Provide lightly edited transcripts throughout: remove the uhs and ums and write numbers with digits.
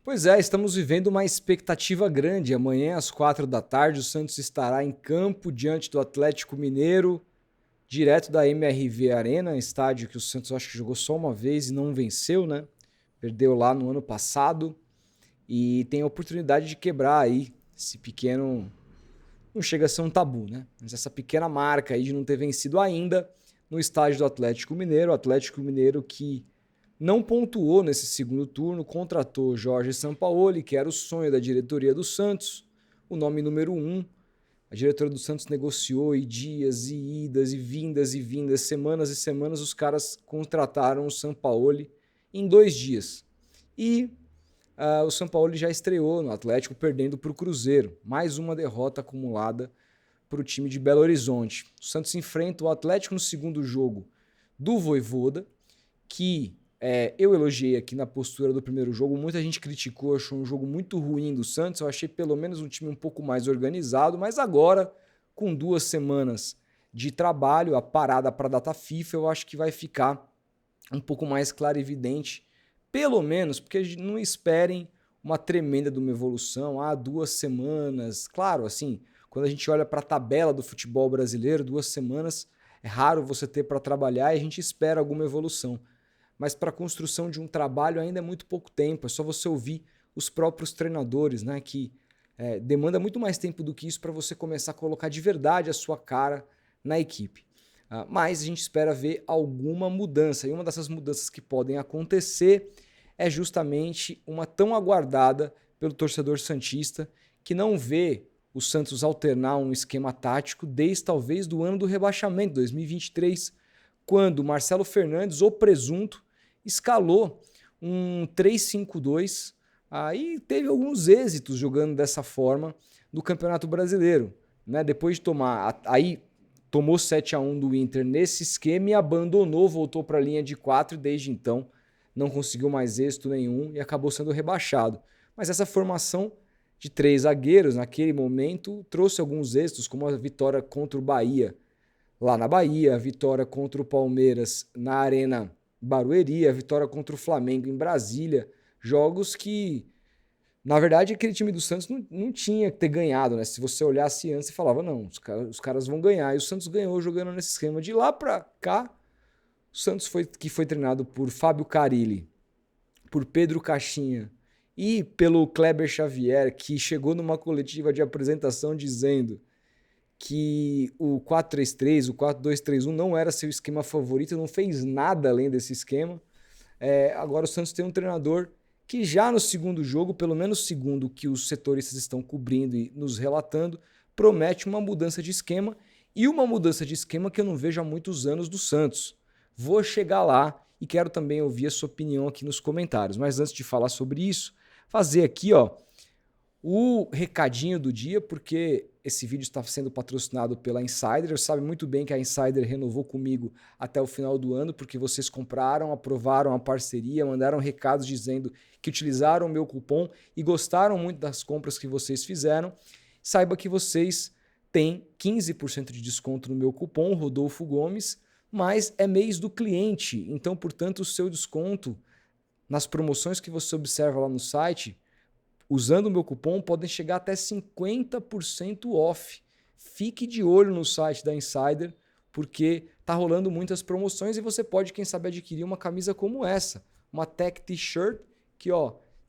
Pois é, estamos vivendo uma expectativa grande. Amanhã, às 4 da tarde, o Santos estará em campo diante do Atlético Mineiro, direto da MRV Arena, estádio que o Santos acho que jogou só uma vez e não venceu, né? Perdeu lá no ano passado e tem a oportunidade de quebrar aí esse pequeno, não chega a ser um tabu, né? Mas essa pequena marca aí de não ter vencido ainda no estádio do Atlético Mineiro. O Atlético Mineiro que não pontuou nesse segundo turno, contratou Jorge Sampaoli, que era o sonho da diretoria do Santos, o nome número 1. A diretoria do Santos negociou e dias e idas e vindas, semanas e semanas, os caras contrataram o Sampaoli em 2 dias. E o Sampaoli já estreou no Atlético, perdendo para o Cruzeiro. Mais uma derrota acumulada para o time de Belo Horizonte. O Santos enfrenta o Atlético no segundo jogo do Vojvoda, que eu elogiei aqui na postura do primeiro jogo. Muita gente criticou, achou um jogo muito ruim do Santos. Eu achei pelo menos um time um pouco mais organizado, mas agora, com 2 semanas de trabalho, a parada para a data FIFA, eu acho que vai ficar um pouco mais claro e evidente, pelo menos, porque não esperem uma tremenda de uma evolução. 2 semanas, claro, assim, quando a gente olha para a tabela do futebol brasileiro, 2 semanas é raro você ter para trabalhar e a gente espera alguma evolução. Mas para a construção de um trabalho ainda é muito pouco tempo, é só você ouvir os próprios treinadores, né, que demanda muito mais tempo do que isso para você começar a colocar de verdade a sua cara na equipe. Mas a gente espera ver alguma mudança, e uma dessas mudanças que podem acontecer é justamente uma tão aguardada pelo torcedor santista, que não vê o Santos alternar um esquema tático desde talvez do ano do rebaixamento, 2023, quando Marcelo Fernandes, o presunto, escalou um 3-5-2 e teve alguns êxitos jogando dessa forma no Campeonato Brasileiro, né? Depois de tomou 7-1 do Inter nesse esquema e abandonou, voltou para a linha de 4 e desde então não conseguiu mais êxito nenhum e acabou sendo rebaixado. Mas essa formação de 3 zagueiros naquele momento trouxe alguns êxitos, como a vitória contra o Bahia lá na Bahia, a vitória contra o Palmeiras na Arena Barueri, a vitória contra o Flamengo em Brasília, jogos que, na verdade, aquele time do Santos não tinha que ter ganhado, né? Se você olhasse antes, você falava, não, os caras vão ganhar. E o Santos ganhou jogando nesse esquema. De lá para cá, o Santos que foi treinado por Fábio Carille, por Pedro Caixinha e pelo Kleber Xavier, que chegou numa coletiva de apresentação dizendo que o 4-3-3, o 4-2-3-1 não era seu esquema favorito, não fez nada além desse esquema. Agora o Santos tem um treinador que já no segundo jogo, pelo menos segundo que os setoristas estão cobrindo e nos relatando, promete uma mudança de esquema, e uma mudança de esquema que eu não vejo há muitos anos do Santos. Vou chegar lá e quero também ouvir a sua opinião aqui nos comentários. Mas antes de falar sobre isso, fazer aqui o recadinho do dia, porque esse vídeo está sendo patrocinado pela Insider. Você sabe muito bem que a Insider renovou comigo até o final do ano, porque vocês compraram, aprovaram a parceria, mandaram recados dizendo que utilizaram o meu cupom e gostaram muito das compras que vocês fizeram. Saiba que vocês têm 15% de desconto no meu cupom, Rodolfo Gomes, mas é mês do cliente. Então, portanto, o seu desconto nas promoções que você observa lá no site, usando o meu cupom, podem chegar até 50% off. Fique de olho no site da Insider, porque tá rolando muitas promoções e você pode, quem sabe, adquirir uma camisa como essa. Uma Tech T-shirt que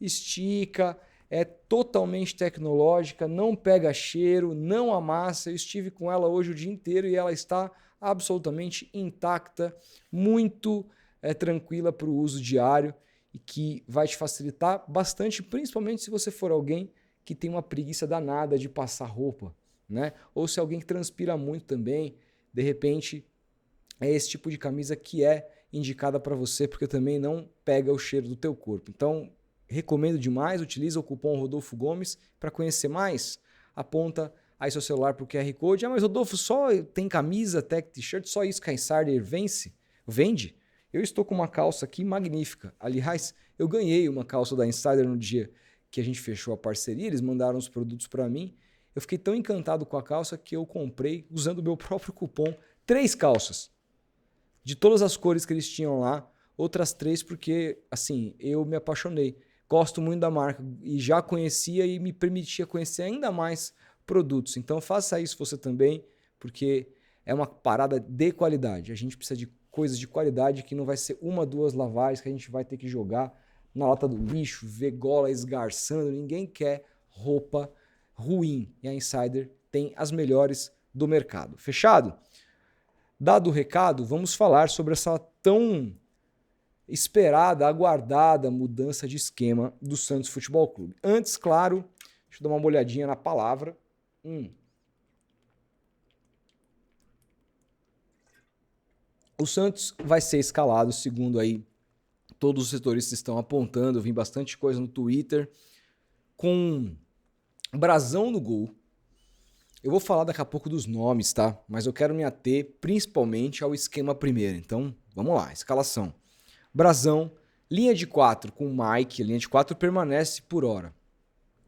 estica, é totalmente tecnológica, não pega cheiro, não amassa. Eu estive com ela hoje o dia inteiro e ela está absolutamente intacta, muito tranquila para o uso diário, e que vai te facilitar bastante, principalmente se você for alguém que tem uma preguiça danada de passar roupa, né? Ou se é alguém que transpira muito também, de repente é esse tipo de camisa que é indicada para você, porque também não pega o cheiro do teu corpo. Então, recomendo demais, utiliza o cupom Rodolfo Gomes para conhecer mais. Aponta aí seu celular para o QR Code. Mas Rodolfo, só tem camisa, tech, t-shirt, só isso que a Insider vende? Eu estou com uma calça aqui magnífica. Aliás, eu ganhei uma calça da Insider no dia que a gente fechou a parceria. Eles mandaram os produtos para mim. Eu fiquei tão encantado com a calça que eu comprei, usando o meu próprio cupom, 3 calças. De todas as cores que eles tinham lá, outras 3 porque, assim, eu me apaixonei gosto muito da marca e já conhecia e me permitia conhecer ainda mais produtos. Então faça isso você também, porque é uma parada de qualidade. A gente precisa de coisas de qualidade que não vai ser 1, 2 lavagens que a gente vai ter que jogar na lata do lixo, ver gola esgarçando. Ninguém quer roupa ruim. E a Insider tem as melhores do mercado. Fechado? Dado o recado, vamos falar sobre essa tão esperada, aguardada mudança de esquema do Santos Futebol Clube. Antes, claro, deixa eu dar uma olhadinha na palavra. O Santos vai ser escalado, segundo aí todos os setoristas estão apontando, eu vi bastante coisa no Twitter, com brasão no gol. Eu vou falar daqui a pouco dos nomes, tá? Mas eu quero me ater principalmente ao esquema primeiro. Então, vamos lá, escalação. Brasão, linha de 4 com Mike, a linha de 4 permanece por hora.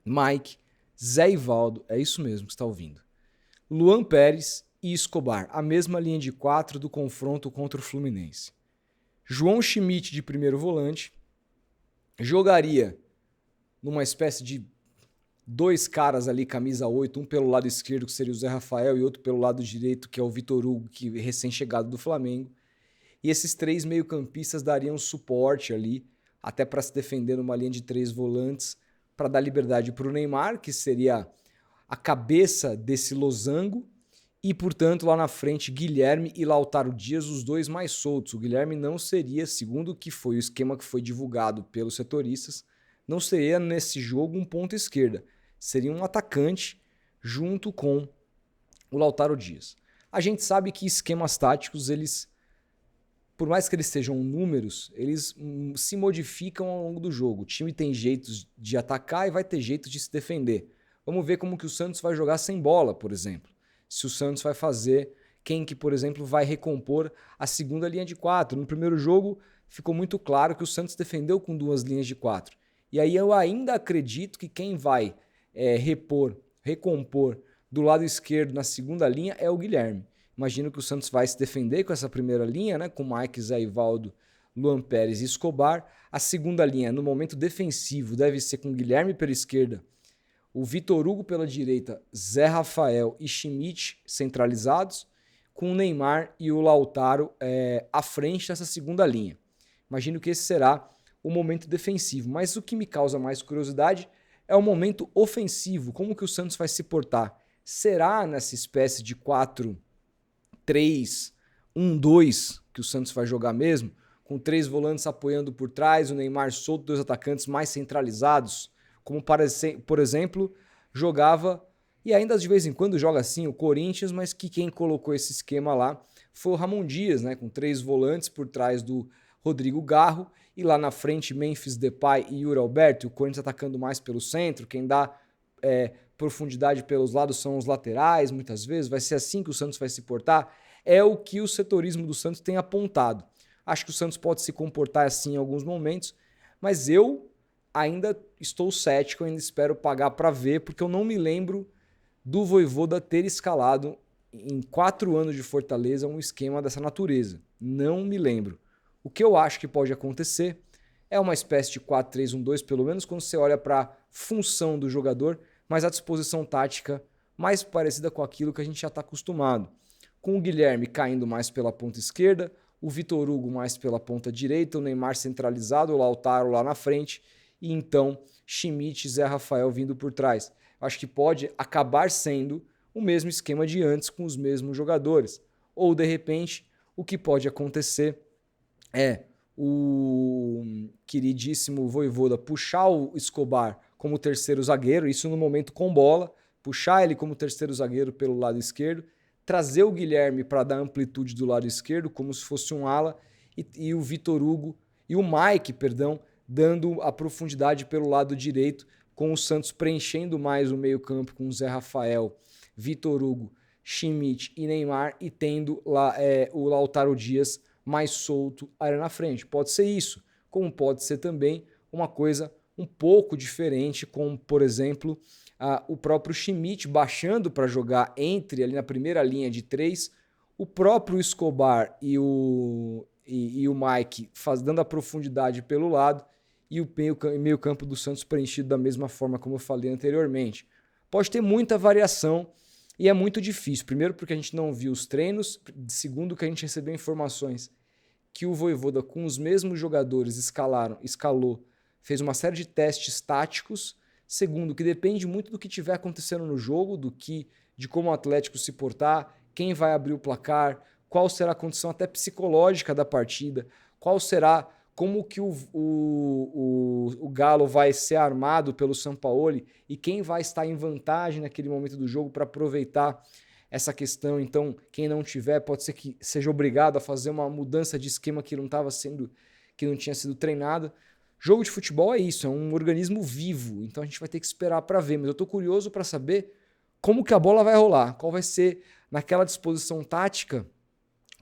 Mike, Zé Ivaldo, é isso mesmo que você está ouvindo. Luan Pérez e Escobar, a mesma linha de 4 do confronto contra o Fluminense. João Schmidt de primeiro volante, jogaria numa espécie de 2 caras ali, camisa 8, um pelo lado esquerdo, que seria o Zé Rafael, e outro pelo lado direito, que é o Vitor Hugo, que é recém-chegado do Flamengo. E esses 3 meio-campistas dariam suporte ali, até para se defender numa linha de 3 volantes, para dar liberdade para o Neymar, que seria a cabeça desse losango, e, portanto, lá na frente, Guilherme e Lautaro Dias, os 2 mais soltos. O Guilherme não seria, segundo o que foi o esquema que foi divulgado pelos setoristas, não seria nesse jogo um ponta esquerda. Seria um atacante junto com o Lautaro Dias. A gente sabe que esquemas táticos, eles, por mais que eles sejam números, eles se modificam ao longo do jogo. O time tem jeitos de atacar e vai ter jeitos de se defender. Vamos ver como que o Santos vai jogar sem bola, por exemplo. Se o Santos vai fazer, quem que, por exemplo, vai recompor a segunda linha de 4. No primeiro jogo, ficou muito claro que o Santos defendeu com 2 linhas de 4. E aí eu ainda acredito que quem vai recompor do lado esquerdo na segunda linha é o Guilherme. Imagino que o Santos vai se defender com essa primeira linha, né, com Mike, Zé Ivaldo, Luan Pérez e Escobar. A segunda linha, no momento defensivo, deve ser com Guilherme pela esquerda, o Vitor Hugo pela direita, Zé Rafael e Schmidt centralizados, com o Neymar e o Lautaro à frente dessa segunda linha. Imagino que esse será o momento defensivo, mas o que me causa mais curiosidade é o momento ofensivo. Como que o Santos vai se portar? Será nessa espécie de 4-3-1-2 que o Santos vai jogar mesmo? Com 3 volantes apoiando por trás, o Neymar solto, 2 atacantes mais centralizados? Como, por exemplo, jogava, e ainda de vez em quando joga assim, o Corinthians, mas que quem colocou esse esquema lá foi o Ramon Dias, né, com 3 volantes por trás do Rodrigo Garro, e lá na frente Memphis Depay e Yuri Alberto, o Corinthians atacando mais pelo centro, quem dá profundidade pelos lados são os laterais, muitas vezes, vai ser assim que o Santos vai se portar, é o que o setorismo do Santos tem apontado. Acho que o Santos pode se comportar assim em alguns momentos, mas eu ainda estou cético, ainda espero pagar para ver, porque eu não me lembro do Vojvoda ter escalado em 4 anos de Fortaleza um esquema dessa natureza. Não me lembro. O que eu acho que pode acontecer é uma espécie de 4-3-1-2, pelo menos quando você olha para a função do jogador, mas a disposição tática mais parecida com aquilo que a gente já está acostumado. Com o Guilherme caindo mais pela ponta esquerda, o Vitor Hugo mais pela ponta direita, o Neymar centralizado, o Lautaro lá na frente, e então Schmidt e Zé Rafael vindo por trás. Acho que pode acabar sendo o mesmo esquema de antes com os mesmos jogadores. Ou, de repente, o que pode acontecer é o queridíssimo Vojvoda puxar o Escobar como terceiro zagueiro, isso no momento com bola, puxar ele como terceiro zagueiro pelo lado esquerdo, trazer o Guilherme para dar amplitude do lado esquerdo, como se fosse um ala, e o Vitor Hugo, e o Mike, perdão, dando a profundidade pelo lado direito, com o Santos preenchendo mais o meio-campo com o Zé Rafael, Vitor Hugo, Schmidt e Neymar, e tendo lá o Lautaro Dias mais solto ali na frente. Pode ser isso, como pode ser também uma coisa um pouco diferente, como, por exemplo, o próprio Schmidt baixando para jogar ali na primeira linha de 3, o próprio Escobar e o Mike dando a profundidade pelo lado, e o meio-campo do Santos preenchido da mesma forma como eu falei anteriormente. Pode ter muita variação e é muito difícil. Primeiro porque a gente não viu os treinos, segundo que a gente recebeu informações que o Vojvoda com os mesmos jogadores escalou, fez uma série de testes táticos. Segundo, que depende muito do que estiver acontecendo no jogo, de como o Atlético se portar, quem vai abrir o placar, qual será a condição até psicológica da partida, como que o Galo vai ser armado pelo Sampaoli e quem vai estar em vantagem naquele momento do jogo para aproveitar essa questão. Então, quem não tiver, pode ser que seja obrigado a fazer uma mudança de esquema que não tinha sido treinado. Jogo de futebol é isso, é um organismo vivo, então a gente vai ter que esperar para ver, mas eu estou curioso para saber como que a bola vai rolar, qual vai ser naquela disposição tática,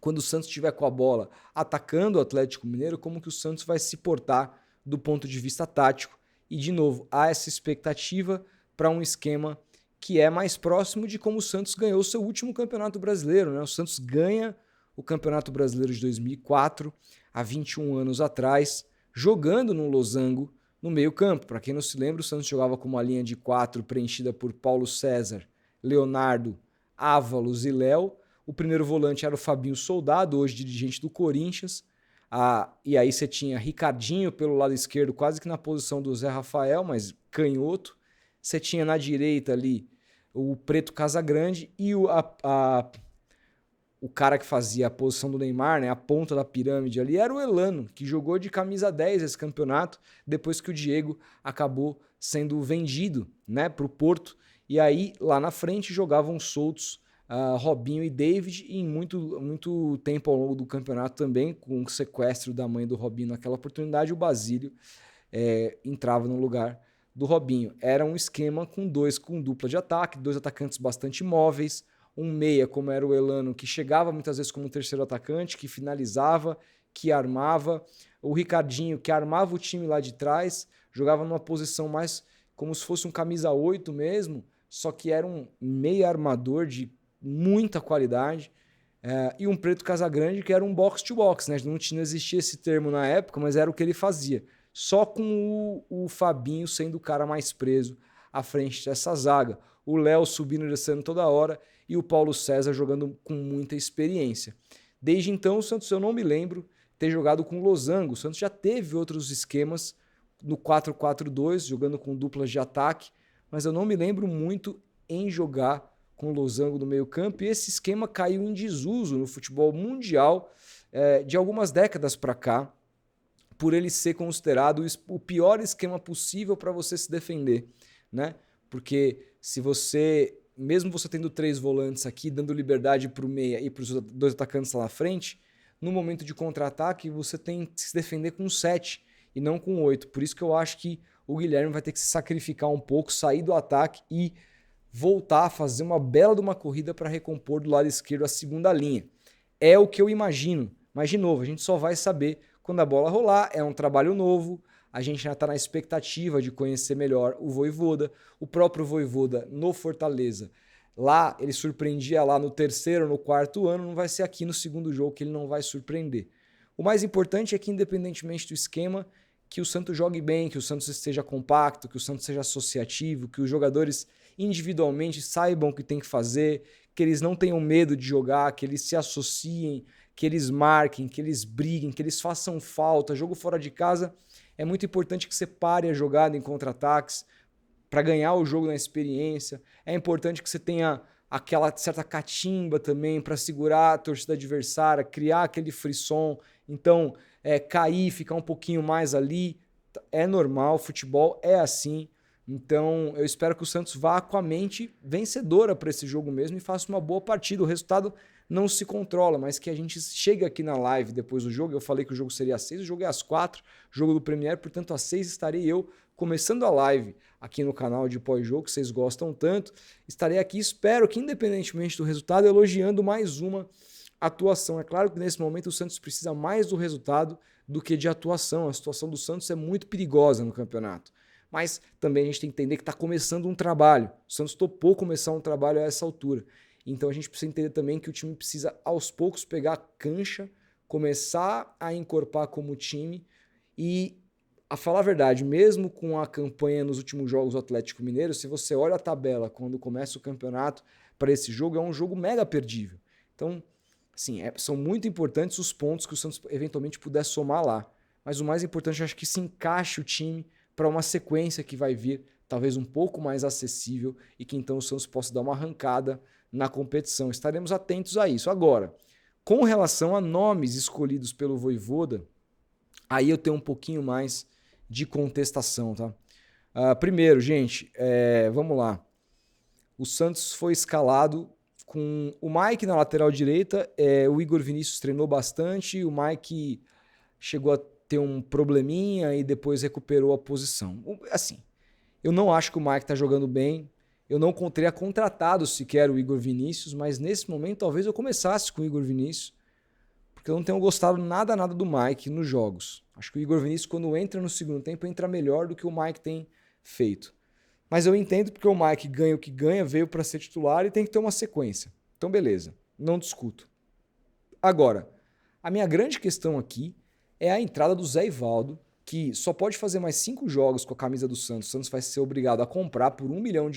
quando o Santos estiver com a bola atacando o Atlético Mineiro, como que o Santos vai se portar do ponto de vista tático. E, de novo, há essa expectativa para um esquema que é mais próximo de como o Santos ganhou o seu último Campeonato Brasileiro, né? O Santos ganha o Campeonato Brasileiro de 2004, há 21 anos atrás, jogando no Losango, no meio-campo. Para quem não se lembra, o Santos jogava com uma linha de 4 preenchida por Paulo César, Leonardo, Ávalos e Léo. O primeiro volante era o Fabinho Soldado, hoje dirigente do Corinthians. E aí você tinha Ricardinho pelo lado esquerdo, quase que na posição do Zé Rafael, mas canhoto. Você tinha na direita ali o Preto Casagrande e o cara que fazia a posição do Neymar, né, a ponta da pirâmide ali, era o Elano, que jogou de camisa 10 esse campeonato, depois que o Diego acabou sendo vendido, né, para o Porto. E aí, lá na frente, jogavam soltos Robinho e David, e em muito tempo ao longo do campeonato também, com o sequestro da mãe do Robinho naquela oportunidade, o Basílio entrava no lugar do Robinho. Era um esquema com dupla de ataque, 2 atacantes bastante móveis, um meia, como era o Elano, que chegava muitas vezes como terceiro atacante, que finalizava, que armava. O Ricardinho, que armava o time lá de trás, jogava numa posição mais como se fosse um camisa 8 mesmo, só que era um meia armador de muita qualidade. E um Preto Casagrande, que era um box-to-box, né? Não existia esse termo na época, mas era o que ele fazia. Só com o Fabinho sendo o cara mais preso à frente dessa zaga. O Léo subindo e descendo toda hora e o Paulo César jogando com muita experiência. Desde então, o Santos, eu não me lembro ter jogado com losango. O Santos já teve outros esquemas no 4-4-2, jogando com duplas de ataque, mas eu não me lembro muito em jogar com losango no meio campo, e esse esquema caiu em desuso no futebol mundial de algumas décadas para cá, por ele ser considerado o pior esquema possível para você se defender, né? Porque se você, mesmo você tendo 3 volantes aqui, dando liberdade para o meia e para os 2 atacantes lá na frente, no momento de contra-ataque você tem que se defender com 7 e não com 8. Por isso que eu acho que o Guilherme vai ter que se sacrificar um pouco, sair do ataque e voltar a fazer uma bela de uma corrida para recompor do lado esquerdo a segunda linha. É o que eu imagino, mas de novo, a gente só vai saber quando a bola rolar. É um trabalho novo, a gente já está na expectativa de conhecer melhor o Vojvoda. O próprio Vojvoda no Fortaleza, lá ele surpreendia lá no 3º, no 4º ano, não vai ser aqui no 2º jogo que ele não vai surpreender. O mais importante é que, independentemente do esquema, que o Santos jogue bem, que o Santos esteja compacto, que o Santos seja associativo, que os jogadores individualmente saibam o que tem que fazer, que eles não tenham medo de jogar, que eles se associem, que eles marquem, que eles briguem, que eles façam falta. Jogo fora de casa é muito importante que você pare a jogada em contra-ataques para ganhar o jogo na experiência. É importante que você tenha aquela certa catimba também para segurar a torcida adversária, criar aquele frisson. Então, cair, ficar um pouquinho mais ali, é normal, futebol é assim. Então, eu espero que o Santos vá com a mente vencedora para esse jogo mesmo e faça uma boa partida. O resultado não se controla, mas que a gente chegue aqui na live depois do jogo. Eu falei que o jogo seria às 6, o jogo é às 4, jogo do Premier, portanto às 6 estarei eu começando a live aqui no canal de pós-jogo, que vocês gostam tanto. Estarei aqui, espero que independentemente do resultado, elogiando mais uma atuação. É claro que nesse momento o Santos precisa mais do resultado do que de atuação. A situação do Santos é muito perigosa no campeonato. Mas também a gente tem que entender que está começando um trabalho. O Santos topou começar um trabalho a essa altura. Então a gente precisa entender também que o time precisa aos poucos pegar a cancha, começar a encorpar como time e a falar a verdade, mesmo com a campanha nos últimos jogos do Atlético Mineiro, se você olha a tabela quando começa o campeonato para esse jogo, é um jogo mega perdível. Então, assim, são muito importantes os pontos que o Santos eventualmente puder somar lá. Mas o mais importante, eu acho que se encaixe o time para uma sequência que vai vir, talvez um pouco mais acessível, e que então o Santos possa dar uma arrancada na competição. Estaremos atentos a isso. Agora, com relação a nomes escolhidos pelo Vojvoda, aí eu tenho um pouquinho mais de contestação, tá? Primeiro, gente, vamos lá. O Santos foi escalado com o Mike na lateral direita, o Igor Vinícius treinou bastante, o Mike chegou a ter um probleminha e depois recuperou a posição. Assim, eu não acho que o Mike tá jogando bem, eu não teria contratado sequer o Igor Vinícius, mas nesse momento talvez eu começasse com o Igor Vinícius, porque eu não tenho gostado nada do Mike nos jogos. Acho que o Igor Vinícius, quando entra no segundo tempo, entra melhor do que o Mike tem feito. Mas eu entendo porque o Mike ganha o que ganha, veio para ser titular e tem que ter uma sequência. Então, beleza, não discuto. Agora, a minha grande questão aqui é a entrada do Zé Ivaldo, que só pode fazer mais 5 jogos com a camisa do Santos. O Santos vai ser obrigado a comprar por $1 milhão.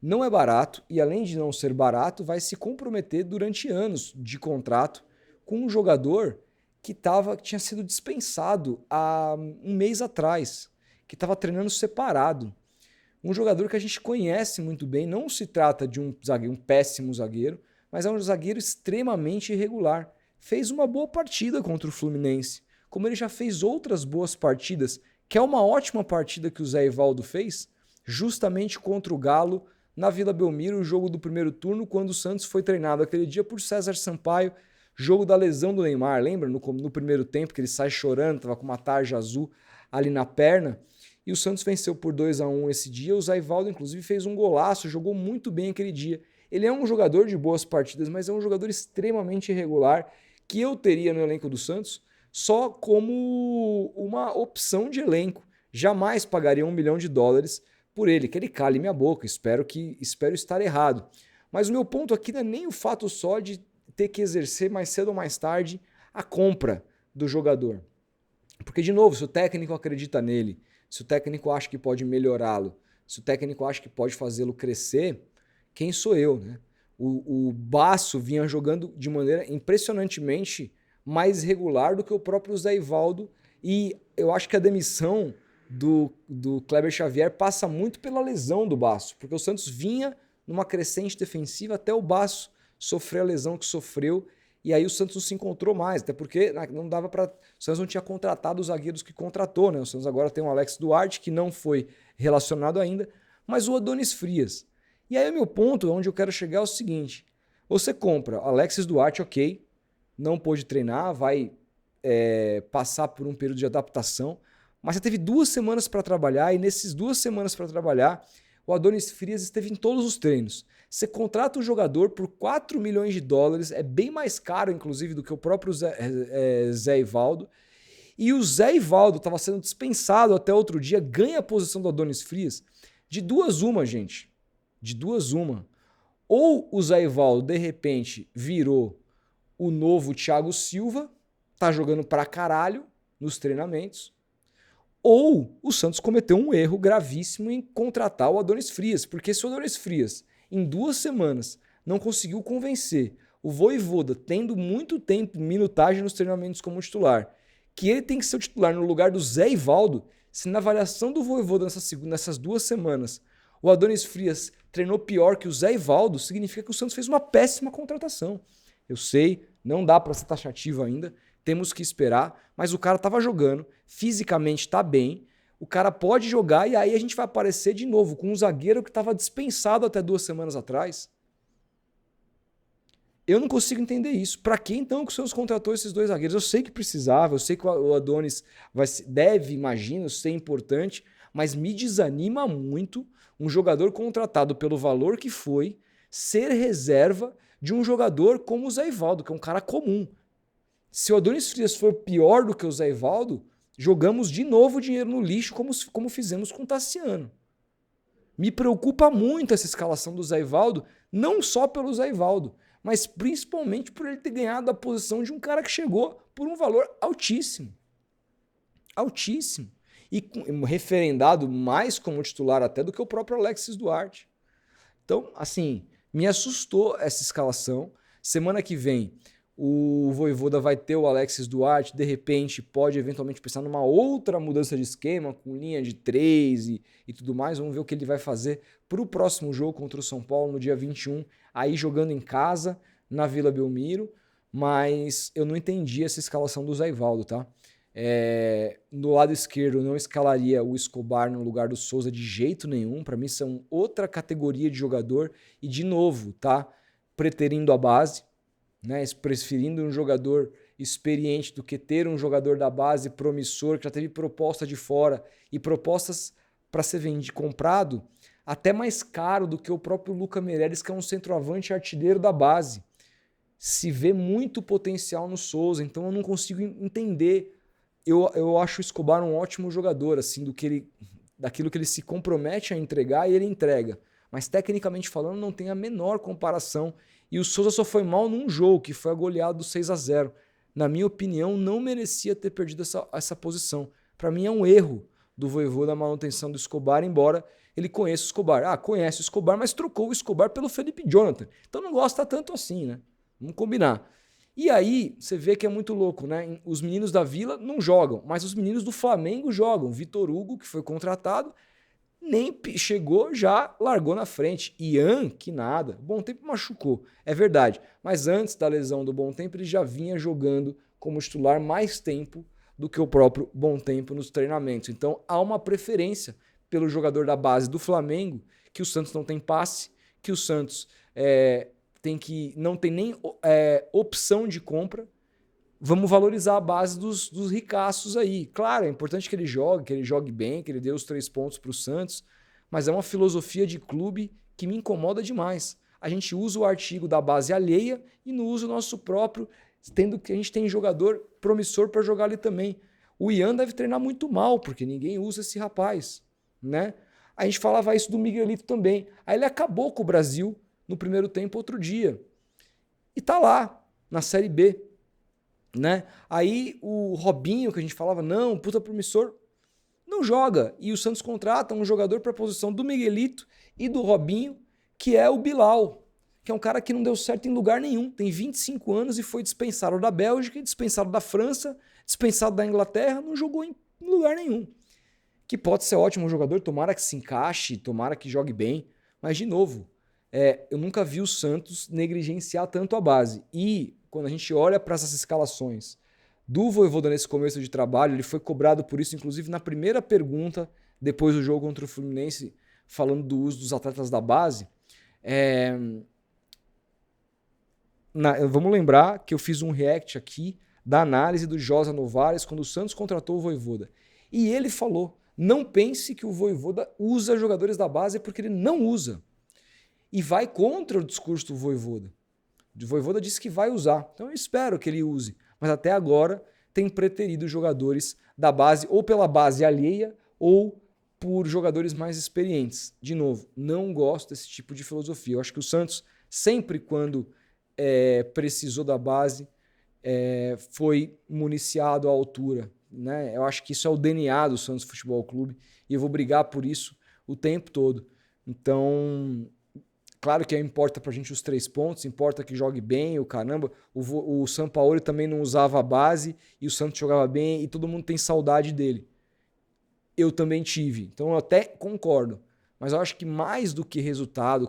Não é barato e, além de não ser barato, vai se comprometer durante anos de contrato com um jogador que tinha sido dispensado há um mês atrás, que estava treinando separado. Um jogador que a gente conhece muito bem, não se trata de um péssimo zagueiro, mas é um zagueiro extremamente irregular. Fez uma boa partida contra o Fluminense, como ele já fez outras boas partidas, que é uma ótima partida que o Zé Ivaldo fez, justamente contra o Galo, na Vila Belmiro, o jogo do primeiro turno, quando o Santos foi treinado aquele dia por César Sampaio, jogo da lesão do Neymar, lembra? No primeiro tempo, que ele sai chorando, estava com uma tarja azul ali na perna, e o Santos venceu por 2-1 esse dia. O Zé Ivaldo, inclusive, fez um golaço, jogou muito bem aquele dia. Ele é um jogador de boas partidas, mas é um jogador extremamente irregular, que eu teria no elenco do Santos só como uma opção de elenco. Jamais pagaria $1 milhão por ele, que ele cale minha boca, espero estar errado. Mas o meu ponto aqui não é nem o fato só de ter que exercer mais cedo ou mais tarde a compra do jogador. Porque, de novo, se o técnico acredita nele, se o técnico acha que pode melhorá-lo, se o técnico acha que pode fazê-lo crescer, quem sou eu, né? O Basso vinha jogando de maneira impressionantemente mais regular do que o próprio Zé Ivaldo, e eu acho que a demissão do Kleber Xavier passa muito pela lesão do Basso, porque o Santos vinha numa crescente defensiva até o Basso sofrer a lesão que sofreu, e aí o Santos não se encontrou mais, até porque não dava para. O Santos não tinha contratado os zagueiros que contratou, né? O Santos agora tem o Alex Duarte, que não foi relacionado ainda, mas o Adonis Frias. E aí o meu ponto, onde eu quero chegar, é o seguinte: você compra Alexis Duarte, ok, não pôde treinar, vai passar por um período de adaptação, mas você teve 2 semanas para trabalhar, e nessas 2 semanas para trabalhar, o Adonis Frias esteve em todos os treinos. Você contrata um jogador por $4 milhões, é bem mais caro, inclusive, do que o próprio Zé Ivaldo, e o Zé Ivaldo estava sendo dispensado até outro dia, ganha a posição do Adonis Frias. De 2 uma, gente. De 2 uma. Ou o Zé Ivaldo, de repente, virou o novo Thiago Silva, tá jogando pra caralho nos treinamentos, ou o Santos cometeu um erro gravíssimo em contratar o Adonis Frias, porque se o Adonis Frias, em 2 semanas, não conseguiu convencer o Vojvoda, tendo muito tempo, minutagem nos treinamentos como titular, que ele tem que ser o titular no lugar do Zé Ivaldo, se na avaliação do Vojvoda nessas 2 semanas o Adonis Frias treinou pior que o Zé Ivaldo, significa que o Santos fez uma péssima contratação. Eu sei, não dá para ser taxativo ainda, temos que esperar, mas o cara estava jogando, fisicamente está bem, o cara pode jogar, e aí a gente vai aparecer de novo com um zagueiro que estava dispensado até 2 semanas atrás. Eu não consigo entender isso. Para que então que o Santos contratou esses 2 zagueiros? Eu sei que precisava, eu sei que o Adonis imagino, ser importante, mas me desanima muito um jogador contratado pelo valor que foi ser reserva de um jogador como o Zé Ivaldo, que é um cara comum. Se o Adonis Frias for pior do que o Zé Ivaldo, jogamos de novo dinheiro no lixo, como fizemos com o Tassiano. Me preocupa muito essa escalação do Zé Ivaldo, não só pelo Zé Ivaldo, mas principalmente por ele ter ganhado a posição de um cara que chegou por um valor altíssimo. altíssimo. E referendado mais como titular até do que o próprio Alexis Duarte. Então, assim, me assustou essa escalação. Semana que vem, o Vojvoda vai ter o Alexis Duarte, de repente pode eventualmente pensar numa outra mudança de esquema, com linha de 3 e tudo mais. Vamos ver o que ele vai fazer para o próximo jogo contra o São Paulo, no dia 21, aí jogando em casa, na Vila Belmiro. Mas eu não entendi essa escalação do Zé Ivaldo, tá? No lado esquerdo, eu não escalaria o Escobar no lugar do Souza de jeito nenhum. Para mim, são outra categoria de jogador. E, de novo, tá preterindo a base, né? Preferindo um jogador experiente do que ter um jogador da base promissor, que já teve proposta de fora e propostas para ser vendido, comprado, até mais caro do que o próprio Lucas Meireles, que é um centroavante artilheiro da base. Se vê muito potencial no Souza, então eu não consigo entender. Eu acho o Escobar um ótimo jogador, assim, daquilo que ele se compromete a entregar, e ele entrega. Mas tecnicamente falando, não tem a menor comparação. E o Souza só foi mal num jogo, que foi a goleada do 6-0. Na minha opinião, não merecia ter perdido essa posição. Para mim é um erro do Vojvoda da manutenção do Escobar, embora ele conheça o Escobar. Conhece o Escobar, mas trocou o Escobar pelo Felipe Jonathan. Então não gosta tanto assim, né? Vamos combinar. E aí, você vê que é muito louco, né? Os meninos da Vila não jogam, mas os meninos do Flamengo jogam. Vitor Hugo, que foi contratado, nem chegou, já largou na frente. Ian, que nada. Bom Tempo machucou, é verdade. Mas antes da lesão do Bom Tempo, ele já vinha jogando como titular mais tempo do que o próprio Bom Tempo nos treinamentos. Então, há uma preferência pelo jogador da base do Flamengo, que o Santos não tem passe, que o Santos não tem nem opção de compra. Vamos valorizar a base dos ricaços aí. Claro, é importante que ele jogue bem, que ele dê os 3 pontos para o Santos, mas é uma filosofia de clube que me incomoda demais. A gente usa o artigo da base alheia e não usa o nosso próprio, tendo que a gente tem jogador promissor para jogar ali também. O Ian deve treinar muito mal, porque ninguém usa esse rapaz, né? A gente falava isso do Miguelito também. Aí ele acabou com o Brasil no primeiro tempo outro dia. E tá lá, na Série B. Né? Aí o Robinho, que a gente falava, não, puta promissor, não joga. E o Santos contrata um jogador para a posição do Miguelito e do Robinho, que é o Bilal, que é um cara que não deu certo em lugar nenhum. Tem 25 anos e foi dispensado da Bélgica, dispensado da França, dispensado da Inglaterra, não jogou em lugar nenhum. Que pode ser ótimo jogador, tomara que se encaixe, tomara que jogue bem. Mas, de novo, eu nunca vi o Santos negligenciar tanto a base. E quando a gente olha para essas escalações do Vojvoda nesse começo de trabalho, ele foi cobrado por isso, inclusive na primeira pergunta, depois do jogo contra o Fluminense, falando do uso dos atletas da base. Vamos lembrar que eu fiz um react aqui da análise do Josa Novares quando o Santos contratou o Vojvoda. E ele falou, não pense que o Vojvoda usa jogadores da base, porque ele não usa. E vai contra o discurso do Vojvoda. O Vojvoda disse que vai usar, então eu espero que ele use. Mas até agora tem preterido jogadores da base, ou pela base alheia, ou por jogadores mais experientes. De novo, não gosto desse tipo de filosofia. Eu acho que o Santos, sempre quando precisou da base, foi municiado à altura. Né? Eu acho que isso é o DNA do Santos Futebol Clube, e eu vou brigar por isso o tempo todo. Então, claro que importa pra gente os 3 pontos, importa que jogue bem, o caramba. O Sampaoli também não usava a base e o Santos jogava bem e todo mundo tem saudade dele. Eu também tive, então eu até concordo. Mas eu acho que mais do que resultado,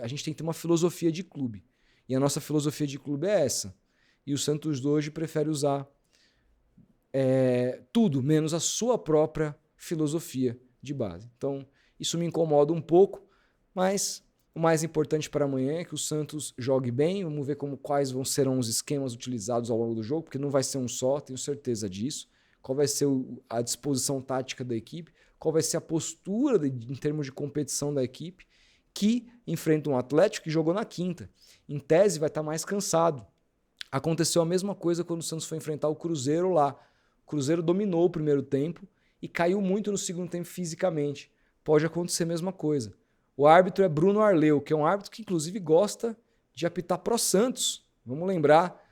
a gente tem que ter uma filosofia de clube. E a nossa filosofia de clube é essa. E o Santos hoje prefere usar tudo, menos a sua própria filosofia de base. Então, isso me incomoda um pouco, mas o mais importante para amanhã é que o Santos jogue bem. Vamos ver quais serão os esquemas utilizados ao longo do jogo, porque não vai ser um só, tenho certeza disso. Qual vai ser a disposição tática da equipe, qual vai ser a postura em termos de competição da equipe, que enfrenta um Atlético que jogou na quinta. Em tese vai estar mais cansado. Aconteceu a mesma coisa quando o Santos foi enfrentar o Cruzeiro lá. O Cruzeiro dominou o primeiro tempo e caiu muito no segundo tempo fisicamente. Pode acontecer a mesma coisa. O árbitro é Bruno Arleu, que é um árbitro que inclusive gosta de apitar pro Santos. Vamos lembrar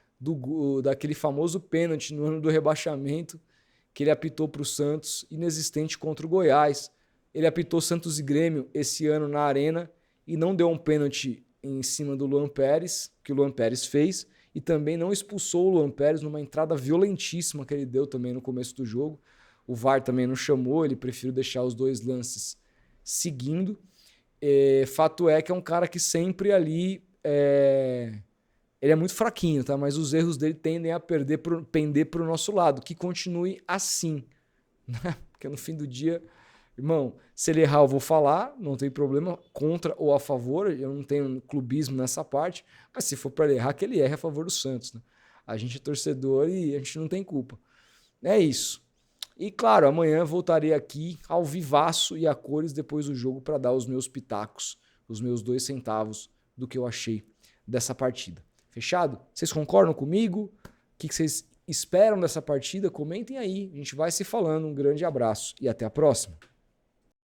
daquele famoso pênalti no ano do rebaixamento, que ele apitou para o Santos, inexistente contra o Goiás. Ele apitou Santos e Grêmio esse ano na Arena e não deu um pênalti em cima do Luan Pérez, que o Luan Pérez fez, e também não expulsou o Luan Pérez numa entrada violentíssima que ele deu também no começo do jogo. O VAR também não chamou, ele preferiu deixar os dois lances seguindo. Fato é que é um cara que sempre ali... Ele é muito fraquinho, tá? Mas os erros dele tendem a pender para o nosso lado. Que continue assim. Né? Porque no fim do dia, irmão, se ele errar eu vou falar, não tem problema, contra ou a favor. Eu não tenho clubismo nessa parte. Mas se for para ele errar, que ele erre a favor do Santos. Né? A gente é torcedor e a gente não tem culpa. É isso. E claro, amanhã eu voltarei aqui ao vivaço e a cores depois do jogo para dar os meus pitacos, os meus 2 centavos do que eu achei dessa partida. Fechado? Vocês concordam comigo? O que vocês esperam dessa partida? Comentem aí. A gente vai se falando. Um grande abraço e até a próxima.